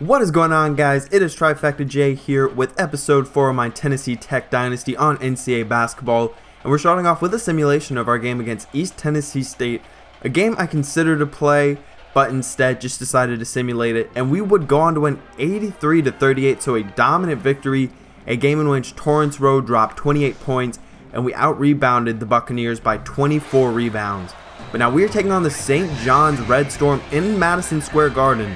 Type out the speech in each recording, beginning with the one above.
What is going on, guys? It is Trifecta J here with episode 4 of my Tennessee Tech Dynasty on NCAA basketball, and we're starting off with a simulation of our game against East Tennessee State, a game I considered to play, but instead just decided to simulate it, and we would go on to win 83-38, so a dominant victory, a game in which Torrance Rowe dropped 28 points, and we out-rebounded the Buccaneers by 24 rebounds. But now we are taking on the St. John's Red Storm in Madison Square Garden.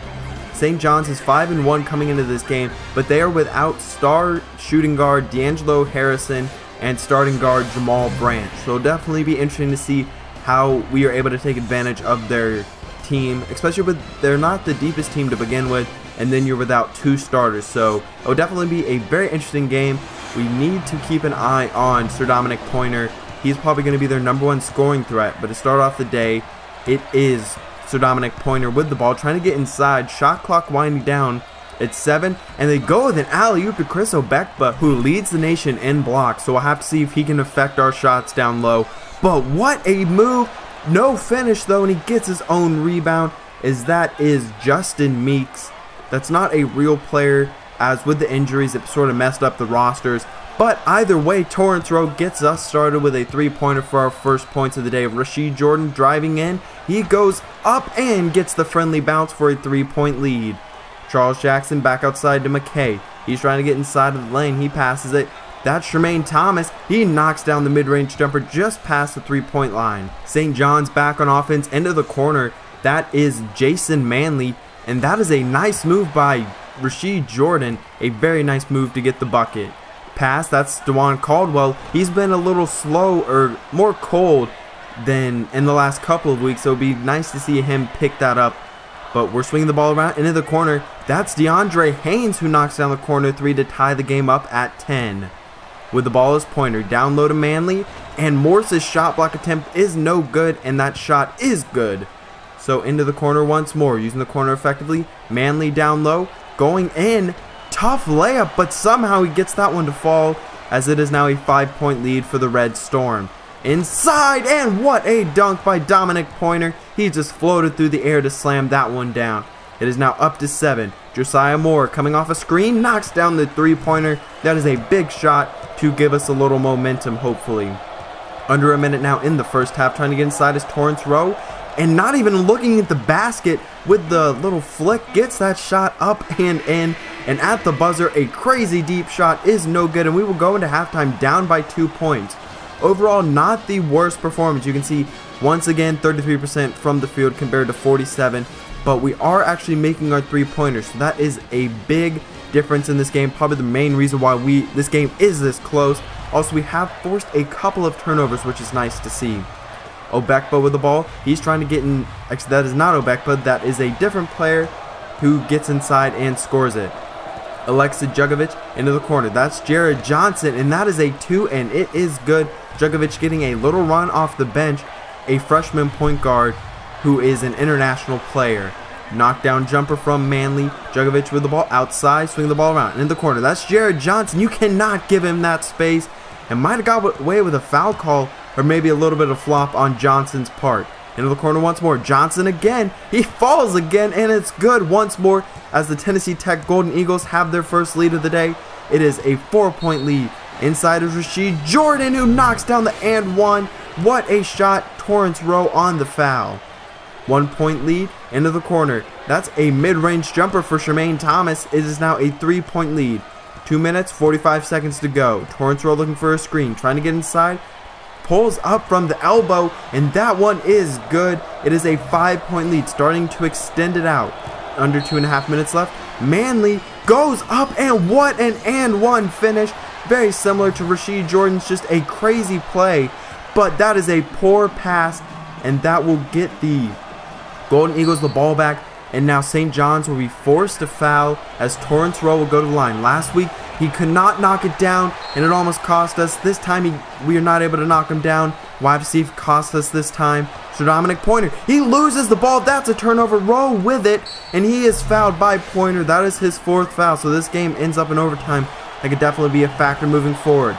St. John's is 5-1 coming into this game, but they are without star shooting guard D'Angelo Harrison and starting guard Jamal Branch. So it'll definitely be interesting to see how we are able to take advantage of their team, especially with they're not the deepest team to begin with, and then you're without two starters. So it'll definitely be a very interesting game. We need to keep an eye on Sir Dominic Pointer. He's probably going to be their #1 scoring threat, but to start off the day, it is Sir Dominic Pointer with the ball, trying to get inside. Shot clock winding down. It's 7, and they go with an alley-oop to Chris Obekba, who leads the nation in blocks. So we'll have to see if he can affect our shots down low. But what a move! No finish though, and he gets his own rebound. That is Justin Meeks. That's not a real player, as with the injuries it sort of messed up the rosters. But either way, Torrance Rowe gets us started with a three-pointer for our first points of the day. Rasheed Jordan driving in. He goes up and gets the friendly bounce for a three-point lead. Charles Jackson back outside to McKay. He's trying to get inside of the lane. He passes it. That's Tremaine Thomas. He knocks down the mid-range jumper just past the three-point line. St. John's back on offense into the corner. That is Jason Manley. And that is a nice move by Rasheed Jordan. A very nice move to get the bucket. Pass, that's DeJuan Caldwell. He's been a little slow or more cold than in the last couple of weeks, so it'd be nice to see him pick that up. But we're swinging the ball around into the corner. That's DeAndre Haynes who knocks down the corner three to tie the game up at 10. With the ball is Pointer, down low to Manley, and Morse's shot block attempt is no good, and that shot is good. So into the corner once more, using the corner effectively. Manley down low, going in. Tough layup, but somehow he gets that one to fall, as it is now a 5-point lead for the Red Storm. Inside, and what a dunk by Dominic Pointer. He just floated through the air to slam that one down. It is now up to 7. Josiah Moore coming off a screen, knocks down the three-pointer. That is a big shot to give us a little momentum, hopefully. Under a minute now in the first half, trying to get inside is Torrance Rowe, and not even looking at the basket with the little flick, gets that shot up and in. And at the buzzer, a crazy deep shot is no good, and we will go into halftime down by 2 points. Overall, not the worst performance. You can see, once again, 33% from the field compared to 47%, but we are actually making our three-pointers, so that is a big difference in this game. Probably the main reason why this game is this close. Also, we have forced a couple of turnovers, which is nice to see. Obekba with the ball. He's trying to get in. Actually, that is not Obekba. That is a different player who gets inside and scores it. Alexa Jugovic into the corner. That's Jared Johnson, and that is a 2, and it is good. Jugovic getting a little run off the bench. A freshman point guard who is an international player. Knockdown jumper from Manley. Jugovic with the ball outside, swing the ball around into the corner. That's Jared Johnson. You cannot give him that space, and might have got away with a foul call, or maybe a little bit of flop on Johnson's part. Into the corner once more. Johnson again. He falls again, and it's good once more as the Tennessee Tech Golden Eagles have their first lead of the day. It is a 4-point lead. Inside is Rasheed Jordan, who knocks down the and one. What a shot. Torrance Rowe on the foul. 1-point lead. Into the corner. That's a mid-range jumper for Tremaine Thomas. It is now a 3-point lead. 2 minutes, 45 seconds to go. Torrance Rowe looking for a screen. Trying to get inside. Pulls up from the elbow, and that one is good. It is a 5-point lead, starting to extend it out. Under 2.5 minutes left. Manley goes up, and what an and one finish. Very similar to Rasheed Jordan's, just a crazy play, but that is a poor pass, and that will get the Golden Eagles the ball back. And now St. John's will be forced to foul as Torrance Rowe will go to the line. Last week, he could not knock it down, and it almost cost us. This time, we are not able to knock him down. We'll have to see if it costs us this time. So Dominic Pointer, he loses the ball. That's a turnover. Rowe with it, and he is fouled by Pointer. That is his 4th foul, so this game ends up in overtime. That could definitely be a factor moving forward.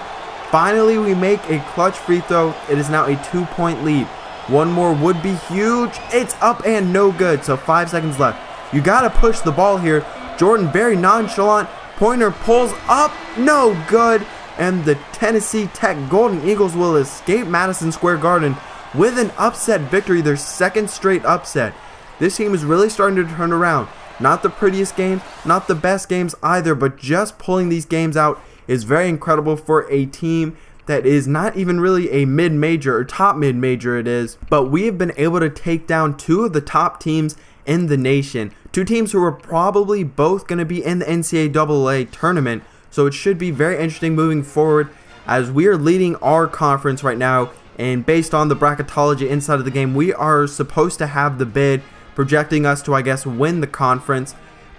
Finally, we make a clutch free throw. It is now a 2-point lead. One more would be huge. It's up and no good. So 5 seconds left. You got to push the ball here. Jordan very nonchalant. Pointer pulls up, no good. And the Tennessee Tech Golden Eagles will escape Madison Square Garden with an upset victory, their second straight upset. This team is really starting to turn around. Not the prettiest games, not the best games either, but just pulling these games out is very incredible for a team that is not even really a mid-major, or top mid-major it is. But we have been able to take down two of the top teams in the nation. Two teams who are probably both going to be in the NCAA tournament. So it should be very interesting moving forward, as we are leading our conference right now. And based on the bracketology inside of the game, we are supposed to have the bid projecting us to, I guess, win the conference.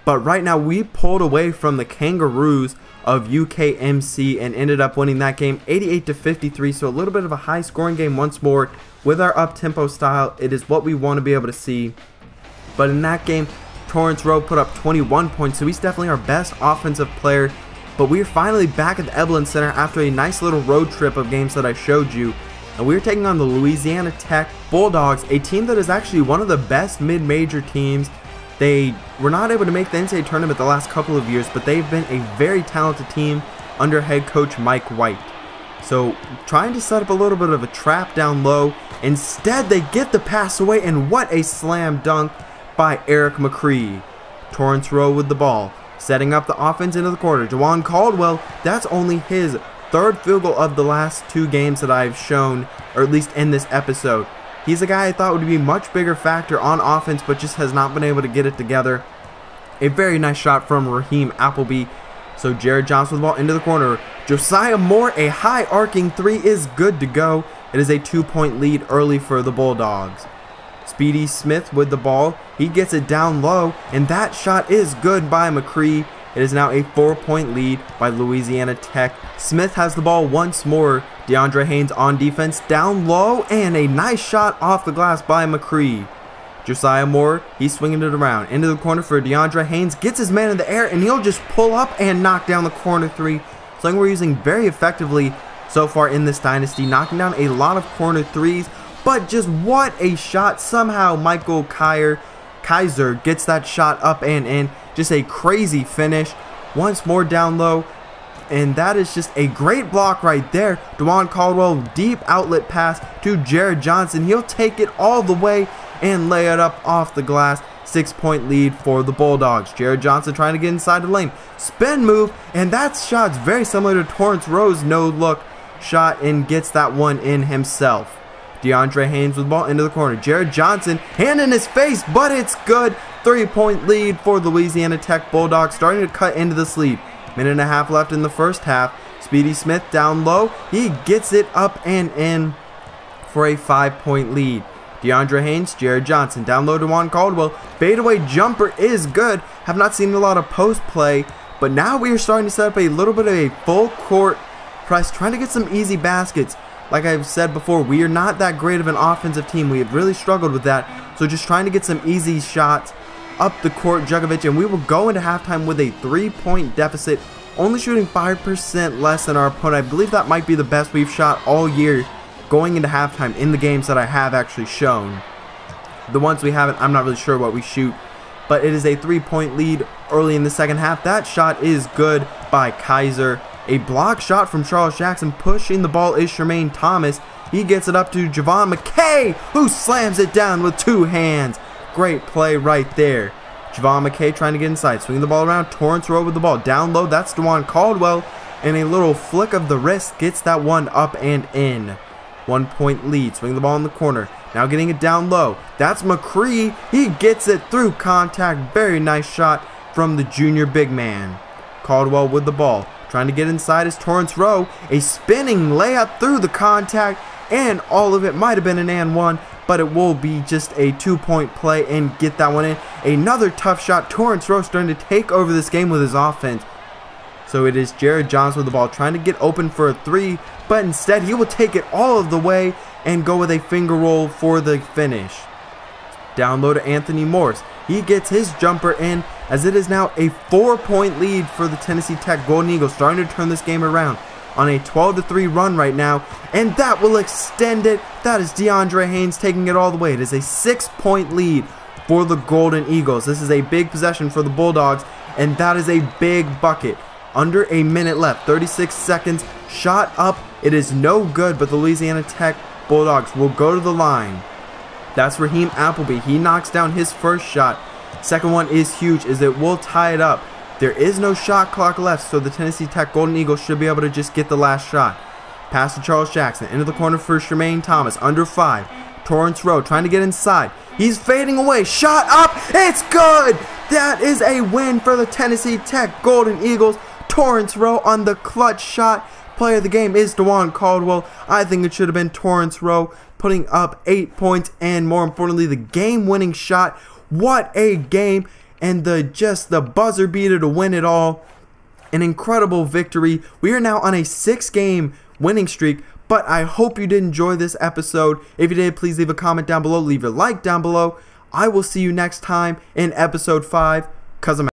But right now we pulled away from the Kangaroos of UKMC and ended up winning that game 88-53. So a little bit of a high scoring game once more with our up-tempo style. It is what we want to be able to see. But in that game, Torrance Rowe put up 21 points, so he's definitely our best offensive player. But we are finally back at the Evelyn Center after a nice little road trip of games that I showed you. And we're taking on the Louisiana Tech Bulldogs, a team that is actually one of the best mid-major teams. They were not able to make the NCAA tournament the last couple of years, but they've been a very talented team under head coach Mike White. So trying to set up a little bit of a trap down low. Instead, they get the pass away, and what a slam dunk by Eric McCree. Torrance Rowe with the ball, setting up the offense into the corner. Jawan Caldwell, that's only his third field goal of the last two games that I've shown, or at least in this episode. He's a guy I thought would be a much bigger factor on offense, but just has not been able to get it together. A very nice shot from Raheem Appleby. So Jared Johnson with the ball into the corner. Josiah Moore, a high arcing three is good to go. It is a 2-point lead early for the Bulldogs. Speedy Smith with the ball. He gets it down low, and that shot is good by McCree. It is now a 4-point lead by Louisiana Tech. Smith has the ball once more. DeAndre Haynes on defense, down low, and a nice shot off the glass by McCree. Josiah Moore, he's swinging it around. Into the corner for DeAndre Haynes. Gets his man in the air, and he'll just pull up and knock down the corner three. Something we're using very effectively so far in this dynasty. Knocking down a lot of corner threes. But just what a shot. Somehow Michael Kaiser gets that shot up and in. Just a crazy finish. Once more down low. And that is just a great block right there. DeJuan Caldwell, deep outlet pass to Jared Johnson. He'll take it all the way and lay it up off the glass. 6-point lead for the Bulldogs. Jared Johnson trying to get inside the lane. Spin move, and that shot's very similar to Torrance Rowe's no-look shot, and gets that one in himself. DeAndre Haynes with the ball into the corner. Jared Johnson, hand in his face, but it's good. 3-point lead for the Louisiana Tech Bulldogs, starting to cut into this lead. Minute and a half left in the first half. Speedy Smith down low. He gets it up and in for a 5-point lead. DeAndre Haynes, Jared Johnson, down low to Juan Caldwell. Fadeaway jumper is good. Have not seen a lot of post play, but now we are starting to set up a little bit of a full court press, trying to get some easy baskets. Like I've said before, we are not that great of an offensive team. We have really struggled with that. So just trying to get some easy shots up the court, Jugovic, and we will go into halftime with a 3-point deficit, only shooting 5% less than our opponent. I believe that might be the best we've shot all year going into halftime in the games that I have actually shown. The ones we haven't, I'm not really sure what we shoot, but it is a 3-point lead early in the second half. That shot is good by Kaiser. A block shot from Charles Jackson. Pushing the ball is Tremaine Thomas. He gets it up to Javon McKay, who slams it down with two hands. Great play right there. Javon McKay trying to get inside. Swinging the ball around. Torrance Rowe with the ball. Down low. That's DeJuan Caldwell. And a little flick of the wrist gets that one up and in. 1-point lead. Swing the ball in the corner. Now getting it down low. That's McCree. He gets it through contact. Very nice shot from the junior big man. Caldwell with the ball. Trying to get inside is Torrance Rowe. A spinning layup through the contact. And all of it might have been an and one, but it will be just a 2-point play and get that one in. Another tough shot. Torrance Rowe starting to take over this game with his offense. So it is Jared Johnson with the ball, trying to get open for a three, but instead he will take it all of the way and go with a finger roll for the finish. Down low to Anthony Morris. He gets his jumper in, as it is now a 4-point lead for the Tennessee Tech Golden Eagles, starting to turn this game around on a 12-3 run right now, and that will extend it. That is DeAndre Haynes taking it all the way. It is a 6-point lead for the Golden Eagles. This is a big possession for the Bulldogs, and that is a big bucket. Under a minute left, 36 seconds, shot up, it is no good, but the Louisiana Tech Bulldogs will go to the line. That's Raheem Appleby. He knocks down his first shot. Second one is huge as it will tie it up. There is no shot clock left, so the Tennessee Tech Golden Eagles should be able to just get the last shot. Pass to Charles Jackson, into the corner for Tremaine Thomas, under 5. Torrance Rowe trying to get inside. He's fading away, shot up, it's good! That is a win for the Tennessee Tech Golden Eagles. Torrance Rowe on the clutch shot. Player of the game is DeJuan Caldwell. I think it should have been Torrance Rowe, putting up 8 points and more importantly the game-winning shot. What a game, and the buzzer beater to win it all. An incredible victory. We are now on a 6-game winning streak, but I hope you did enjoy this episode. If you did, please leave a comment down below, leave a like down below. I will see you next time in episode 5, 'cause I'm